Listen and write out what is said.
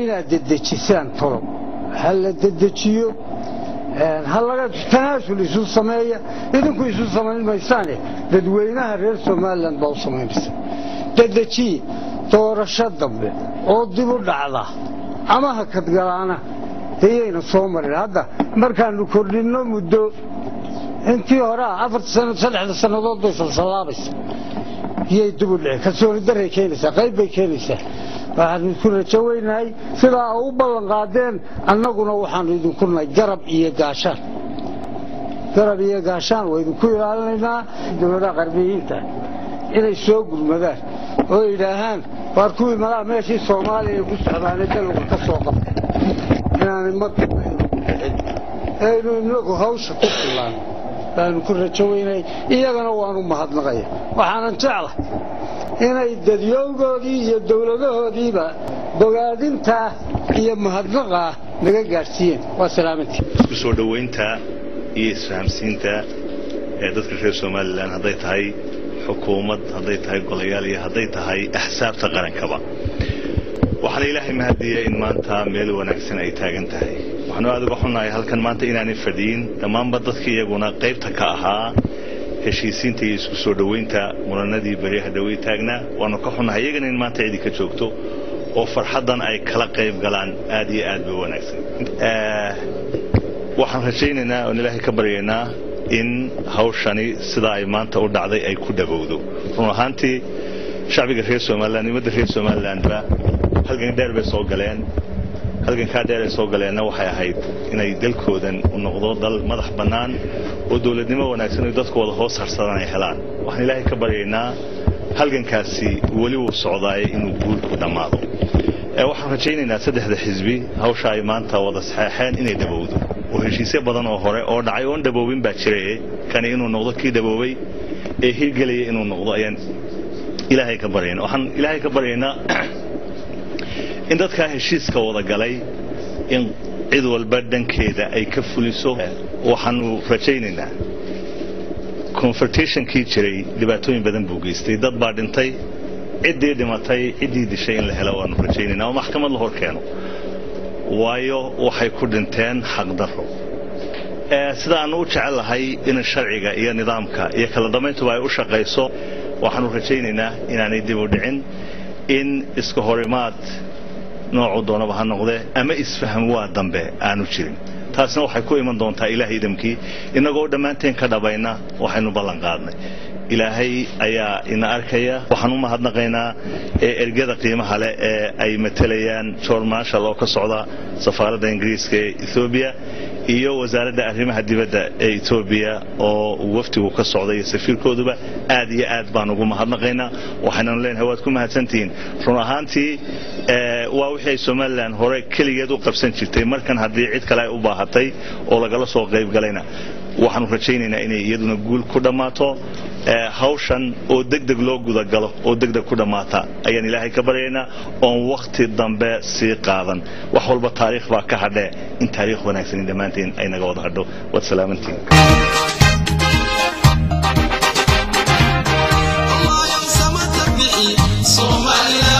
inaad dedejisaan tolo hal la dedejiyo hal laga tanaasul isu sameeyo idinku isu sameeymaysaan dadweynaha reer Soomaaliland baa u sameeyay dedeji doorasho dambe oo dib u dhacda ama hakad galaana ayayna soo marin hadda markaanu kordhino muddo intii hore 4 sano 3 sanadood bay salsalaabaysa yey dib u dhacay kasoo daray keenaysa qayb bay keenaysa waxaan ku rajaynahay sida uu ballan qaadeen annaguna waxaan idinku nahay garab iyo gaashaan way idinku ilaalinaynaa dawladda qarbiyiinta inay soo gurmadaan oo ilaahan war kuwii mala meeshii Soomaaliya ku socdaanay dalka ka soo qabtay inaan mad aynu hawsha ku filan baan ku rajaynay iyagana waanu mahadnaqay waxaan jeclahay inay dadyogoodii iyo dawladahoodiiba bogaadinta iyo mahadnaqa naga gaarsiiyeen waa salaamantii isku soo dhaweynta iyo isfahamsiinta dadka reer Soomaaliland haday tahay xukuumad haday tahay golayaal iyo haday tahay ahsaabta qarankaba waxaan ilaahay mahadiyaa in maanta meel wanaagsan ay taagan tahay waxaan aad uga xunahay halkan maanta inaanay fadhiin dhammaanba dadkii iyaguna qaybta ka ahaa heshiisiinta iyo isku soo dhaweynta muranadii bariyaha dhawey taagna waanu ka xunahay iyagana in maanta cidi ka joogto oo farxadan ay kala qayb galaan aad iyo aad bay wanaagsan waxaan rajaynaynaa oo ilaahay ka baryaynaa in hawshani sida ay maanta u dhacday ay ku dhawowdo run ahaantii shacbiga reer Soomaaliland iyo reer Soomaaliland ba halkan dheer bay soo galeen halkan ka dheer ay soo galeenna waxay ahayd inay dalkoodan u noqdo dal madax bannaan oo dawladnimo wanaagsan oo dadkooda hoos harsadaan ay helaan waxaan ilaahay ka baryaynaa halgankaasi wali uu socdaay inuu guul ku dhamaado waxaan rajaynaynaa saddexda xisbi hawsha ay maanta wada saxeexeen inay dhawowdo oo heshiisyo badan oo hore oo dhacay oo dhaboobin baa jiray kan inuu noqdo kii dhaboobay ee hirgelay inuu noqdo ayaan ilaahay ka baryaynaa waxaan ilaahay ka baryaynaa in dadka heshiiska wada galay in cid walba dhankeeda ay ka fuliso waxaan rajaynaynaa confrontation-kii jiray dhibaatooyin badan buu geystay dad baa dhintay ciddii dhimatay ciddii dishay in la helo waanu rajaynaynaa oo maxkamad la hor keeno waayo waxay ku dhinteen xaq darro sida aanu u jecelahay in sharciga iyo nidaamka iyo kala dambeyntuba ay u shaqayso waxaanu rajaynaynaa inaanay dib u dhicin in iska horimaad noocu doonaba ha noqdee ama isfaham waa dambe aanu jirin taasna waxay ku iman doontaa ilaahay idamkii inagoo dhammaanteen ka dhabayna waxaynu ballan qaadnay ilaahay ayaa ina arkaya waxaan u mahadnaqaynaa ergada qiimaha leh ee ay matalayaan George Marshall oo ka socda safaaradda Ingiriiska ee Ethiopia iyo wasaaradda arrimaha dibadda ee Ethiopia oo waftigu ka socday safiirkooduba aad iyo aad baan ugu mahadnaqaynaa waxaan leenahay waad ku mahadsantiin run ahaantii waa wixii Soomaaliland hore kaligeed u qabsan jirtay markan haddii cid kale ay u baahatay oo lagala soo qayb galayna waxaan rajaynaynaa inay iyaduna guul ku dhamaato hawshan oo degdeg loo guda galo oo degdeg ku dhamaata ayaan ilaahay ka baryaynaa oo waqti dambe sii qaadan wax walba taariikh baa ka hadhe in taariikh wanaagsan dhamaanteen ay naga wada hadho wad salaamantiin Somalia